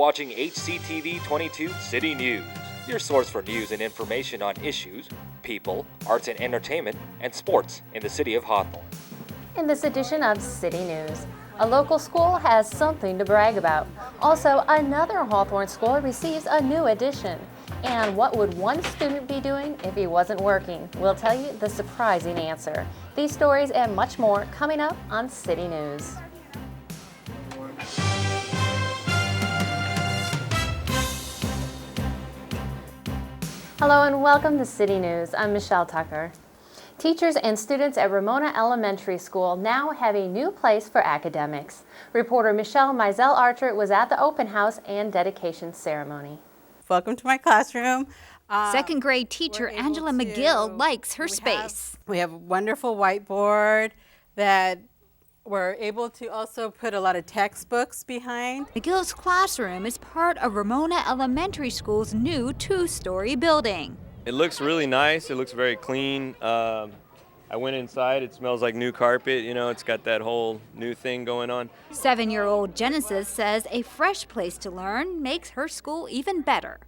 watching HCTV 22 City News, your source for news and information on issues, people, arts and entertainment, and sports in the city of Hawthorne. In this edition of City News, a local school has something to brag about. Also, another Hawthorne school receives a new addition. And what would one student be doing if he wasn't working? We'll tell you the surprising answer. These stories and much more coming up on City News. Hello and welcome to City News. I'm Michelle Tucker. Teachers and students at Ramona Elementary School now have a new place for academics. Reporter Michelle Mizell Archer was at the open house and dedication ceremony. Welcome to my classroom. Second grade teacher Angela McGill likes her space. We have a wonderful whiteboard that we're able to also put a lot of textbooks behind. McGill's classroom is part of Ramona Elementary School's new two-story building. It looks really nice. It looks very clean. I went inside. It smells like new carpet. You know, it's got that whole new thing going on. 7-year-old Genesis says a fresh place to learn makes her school even better.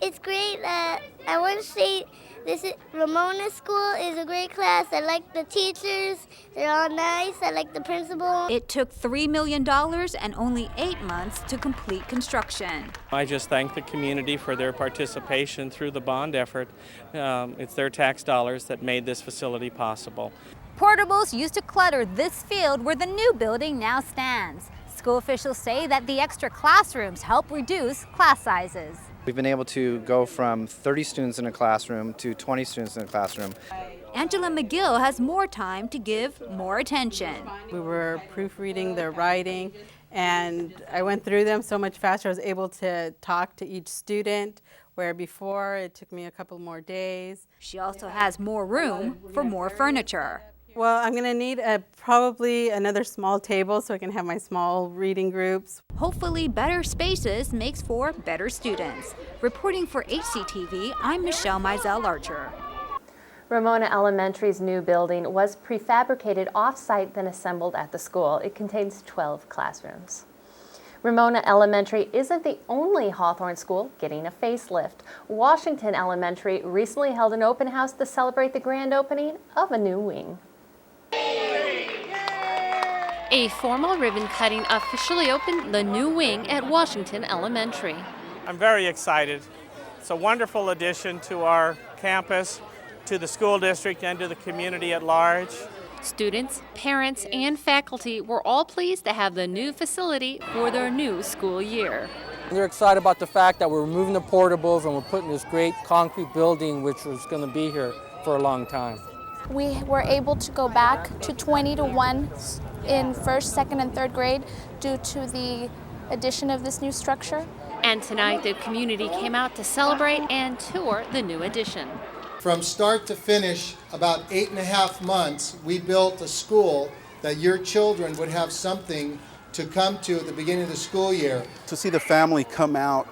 It's great. I want to say Ramona School is a great class. I like the teachers. They're all nice. I like the principal. It took $3 million and only 8 months to complete construction. I just thank the community for their participation through the bond effort. It's their tax dollars that made this facility possible. Portables used to clutter this field where the new building now stands. School officials say that the extra classrooms help reduce class sizes. We've been able to go from 30 students in a classroom to 20 students in a classroom. Angela McGill has more time to give more attention. We were proofreading their writing, and I went through them so much faster. I was able to talk to each student, where before it took me a couple more days. She also has more room for more furniture. Well, I'm going to need probably another small table so I can have my small reading groups. Hopefully better spaces makes for better students. Reporting for HCTV, I'm Michelle Mizell Archer. Ramona Elementary's new building was prefabricated off-site then assembled at the school. It contains 12 classrooms. Ramona Elementary isn't the only Hawthorne school getting a facelift. Washington Elementary recently held an open house to celebrate the grand opening of a new wing. A formal ribbon cutting officially opened the new wing at Washington Elementary. I'm very excited. It's a wonderful addition to our campus, to the school district, and to the community at large. Students, parents, and faculty were all pleased to have the new facility for their new school year. They're excited about the fact that we're removing the portables and we're putting this great concrete building which was going to be here for a long time. We were able to go back to 20-1 in first, second, and third grade due to the addition of this new structure. And tonight the community came out to celebrate and tour the new addition. From start to finish, about 8.5 months, we built a school that your children would have something to come to at the beginning of the school year. To see the family come out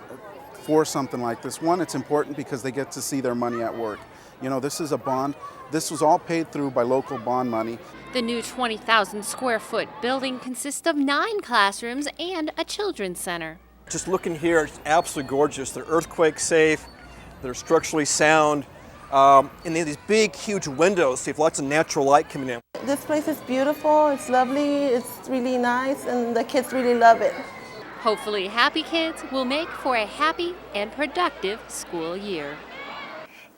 for something like this, one, it's important because they get to see their money at work. You know, this is a bond. This was all paid through by local bond money. The new 20,000 square foot building consists of 9 classrooms and a children's center. Just looking here, it's absolutely gorgeous. They're earthquake safe, they're structurally sound, and they have these big, huge windows, so you have lots of natural light coming in. This place is beautiful, it's lovely, it's really nice, and the kids really love it. Hopefully, happy kids will make for a happy and productive school year.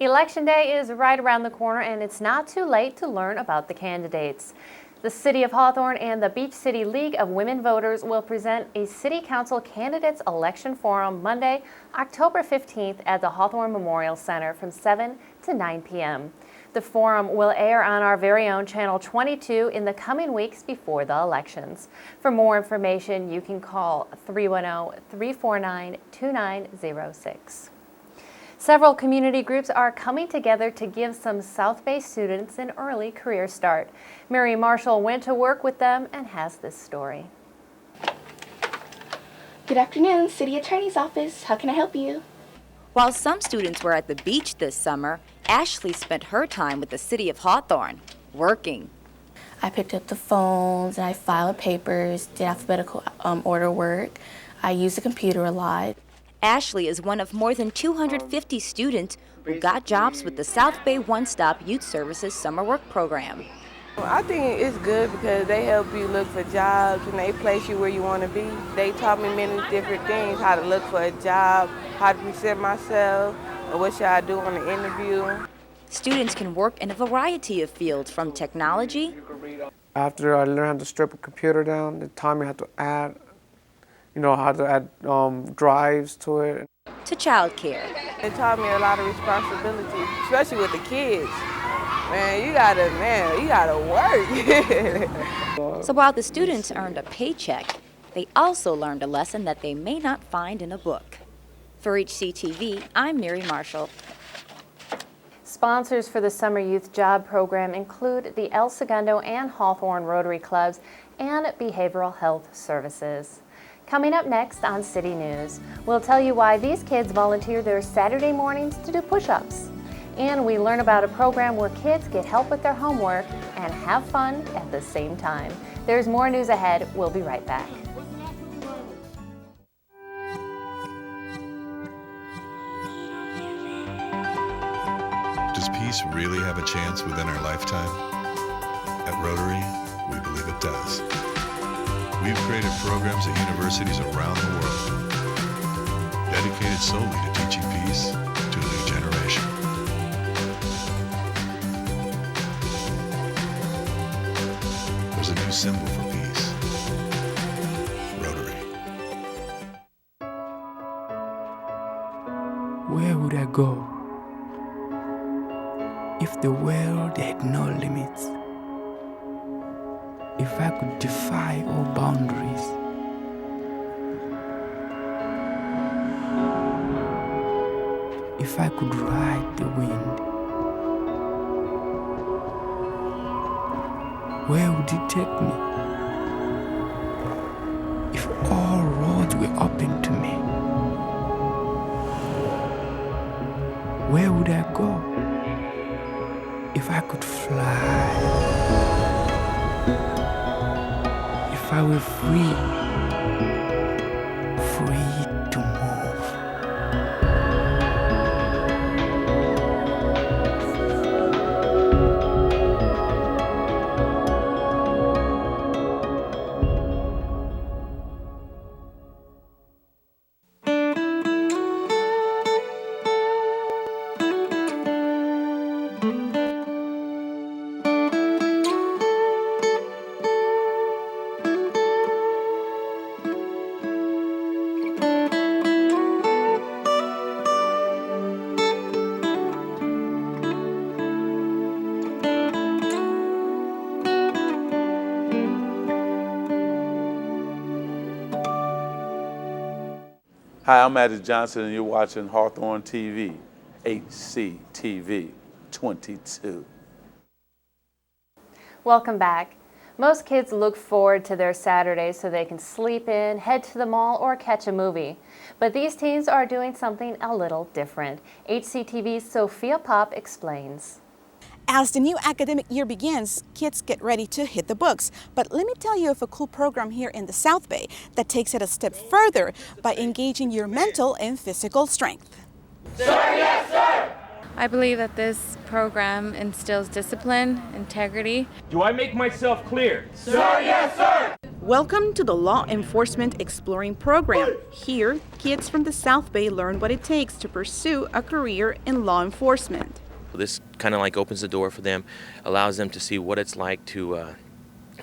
Election Day is right around the corner, and it's not too late to learn about the candidates. The City of Hawthorne and the Beach City League of Women Voters will present a City Council Candidates Election Forum Monday, October 15th at the Hawthorne Memorial Center from 7 to 9 p.m. The forum will air on our very own Channel 22 in the coming weeks before the elections. For more information, you can call 310-349-2906. Several community groups are coming together to give some South Bay students an early career start. Mary Marshall went to work with them and has this story. Good afternoon, City Attorney's Office. How can I help you? While some students were at the beach this summer, Ashley spent her time with the City of Hawthorne, working. I picked up the phones and I filed papers, did alphabetical order work. I use the computer a lot. Ashley is one of more than 250 students who got jobs with the South Bay One Stop Youth Services Summer Work Program. I think it's good because they help you look for jobs and they place you where you want to be. They taught me many different things, how to look for a job, how to present myself, and what should I do on the interview. Students can work in a variety of fields, from technology. After I learned how to strip a computer down, they taught me how to add, how to add drives to it. To childcare. It taught me a lot of responsibility, especially with the kids. Man, you gotta work. So while the students earned a paycheck, they also learned a lesson that they may not find in a book. For HCTV, I'm Mary Marshall. Sponsors for the Summer Youth Job Program include the El Segundo and Hawthorne Rotary Clubs and Behavioral Health Services. Coming up next on City News, we'll tell you why these kids volunteer their Saturday mornings to do push-ups. And we learn about a program where kids get help with their homework and have fun at the same time. There's more news ahead. We'll be right back. Does peace really have a chance within our lifetime? At Rotary, we believe it does. We've created programs at universities around the world, dedicated solely to teaching peace to a new generation. There's a new symbol for peace. Rotary. Where would I go if the world had no limits? If I could defy all boundaries? If I could ride the wind? Where would it take me? If all roads were open to me, where would I go? If I could fly, if I were free to move. Hi, I'm Addis Johnson, and you're watching Hawthorne TV, HCTV 22. Welcome back. Most kids look forward to their Saturdays so they can sleep in, head to the mall, or catch a movie. But these teens are doing something a little different. HCTV's Sophia Pop explains. As the new academic year begins, kids get ready to hit the books. But let me tell you of a cool program here in the South Bay that takes it a step further by engaging your mental and physical strength. Sir, yes, sir! I believe that this program instills discipline, integrity. Do I make myself clear? Sir, yes, sir! Welcome to the Law Enforcement Exploring Program. Here, kids from the South Bay learn what it takes to pursue a career in law enforcement. This kind of like opens the door for them, allows them to see what it's like to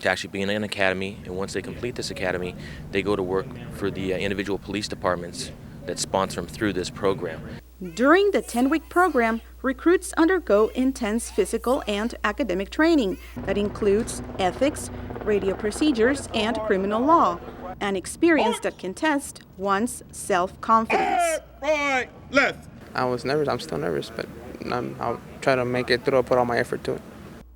actually be in an academy, and once they complete this academy, they go to work for the individual police departments that sponsor them through this program. During the 10-week program, recruits undergo intense physical and academic training that includes ethics, radio procedures, and criminal law, an experience that can test one's self-confidence. Right, left. I was nervous. I'm still nervous, but I'll try to make it through. I'll put all my effort to it.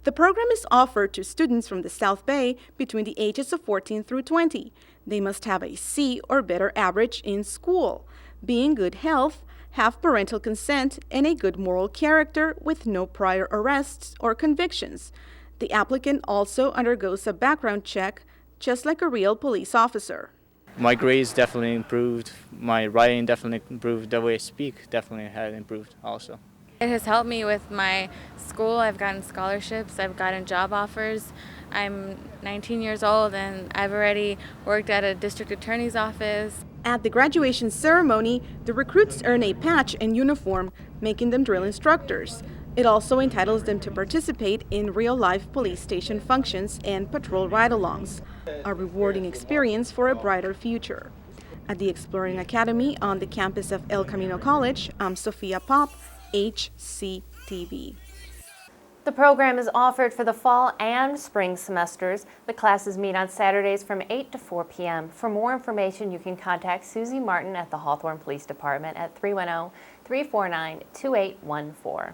The program is offered to students from the South Bay between the ages of 14 through 20. They must have a C or better average in school, be in good health, have parental consent, and a good moral character with no prior arrests or convictions. The applicant also undergoes a background check, just like a real police officer. My grades definitely improved. My writing definitely improved. The way I speak definitely had improved also. It has helped me with my school. I've gotten scholarships, I've gotten job offers. I'm 19 years old and I've already worked at a district attorney's office. At the graduation ceremony, the recruits earn a patch and uniform, making them drill instructors. It also entitles them to participate in real-life police station functions and patrol ride-alongs, a rewarding experience for a brighter future. At the Exploring Academy on the campus of El Camino College, I'm Sophia Pop, HCTV. The program is offered for the fall and spring semesters. The classes meet on Saturdays from 8 to 4 p.m. For more information, you can contact Susie Martin at the Hawthorne Police Department at 310-349-2814.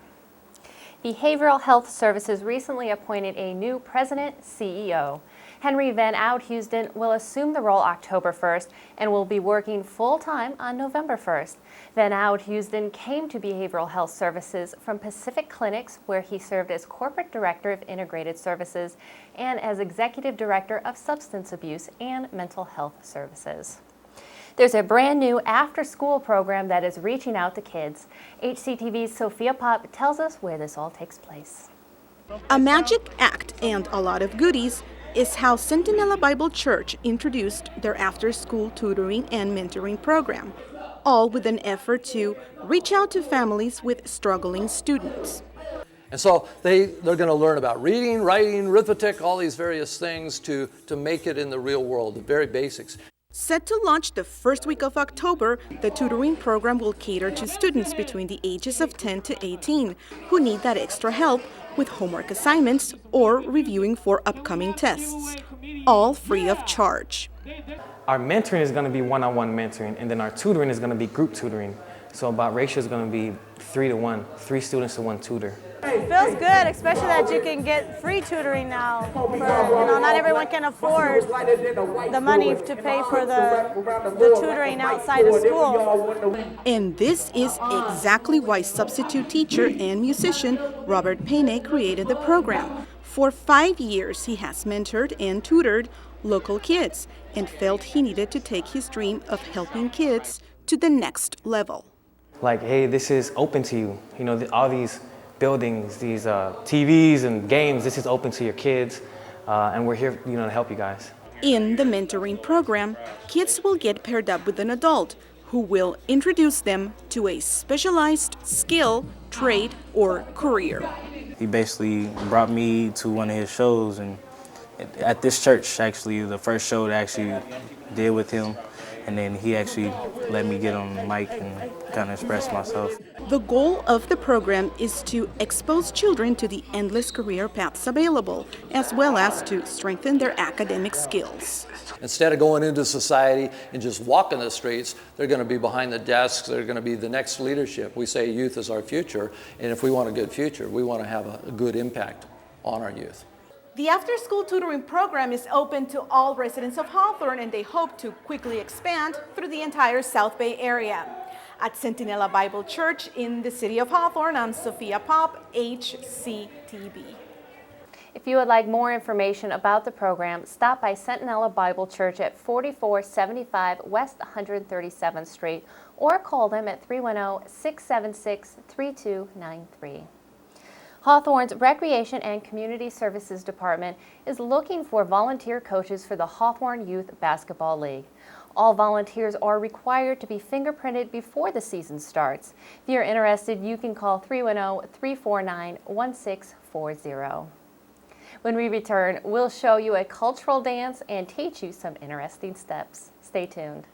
Behavioral Health Services recently appointed a new president-CEO. Henry Van Oud-Housden will assume the role October 1st and will be working full-time on November 1st. Van Oud-Housden came to Behavioral Health Services from Pacific Clinics, where he served as Corporate Director of Integrated Services and as Executive Director of Substance Abuse and Mental Health Services. There's a brand new after-school program that is reaching out to kids. HCTV's Sophia Pop tells us where this all takes place. A magic act and a lot of goodies is how Centinela Bible Church introduced their after-school tutoring and mentoring program, all with an effort to reach out to families with struggling students. And so they're going to learn about reading, writing, arithmetic, all these various things to make it in the real world, the very basics. Set to launch the first week of October, the tutoring program will cater to students between the ages of 10 to 18 who need that extra help with homework assignments or reviewing for upcoming tests, all free of charge. Our mentoring is going to be one-on-one mentoring, and then our tutoring is going to be group tutoring. So about ratio is going to be 3 to 1, 3 students to 1 tutor. It feels good, especially that you can get free tutoring now. Not everyone can afford the money to pay for the tutoring outside of school. And this is exactly why substitute teacher and musician Robert Payne created the program. For 5 years, he has mentored and tutored local kids and felt he needed to take his dream of helping kids to the next level. Like, hey, this is open to you. You know, all these buildings, these TVs and games, this is open to your kids, and we're here, you know, to help you guys. In the mentoring program, kids will get paired up with an adult who will introduce them to a specialized skill, trade, or career. He basically brought me to one of his shows, and at this church, actually, the first show that I actually did with him, and then he actually let me get on the mic and kind of express myself. The goal of the program is to expose children to the endless career paths available, as well as to strengthen their academic skills. Instead of going into society and just walking the streets, they're going to be behind the desks, they're going to be the next leadership. We say youth is our future, and if we want a good future, we want to have a good impact on our youth. The after-school tutoring program is open to all residents of Hawthorne, and they hope to quickly expand through the entire South Bay area. At Centinela Bible Church in the city of Hawthorne, I'm Sophia Pop, HCTV. If you would like more information about the program, stop by Centinela Bible Church at 4475 West 137th Street or call them at 310-676-3293. Hawthorne's Recreation and Community Services Department is looking for volunteer coaches for the Hawthorne Youth Basketball League. All volunteers are required to be fingerprinted before the season starts. If you're interested, you can call 310-349-1640. When we return, we'll show you a cultural dance and teach you some interesting steps. Stay tuned.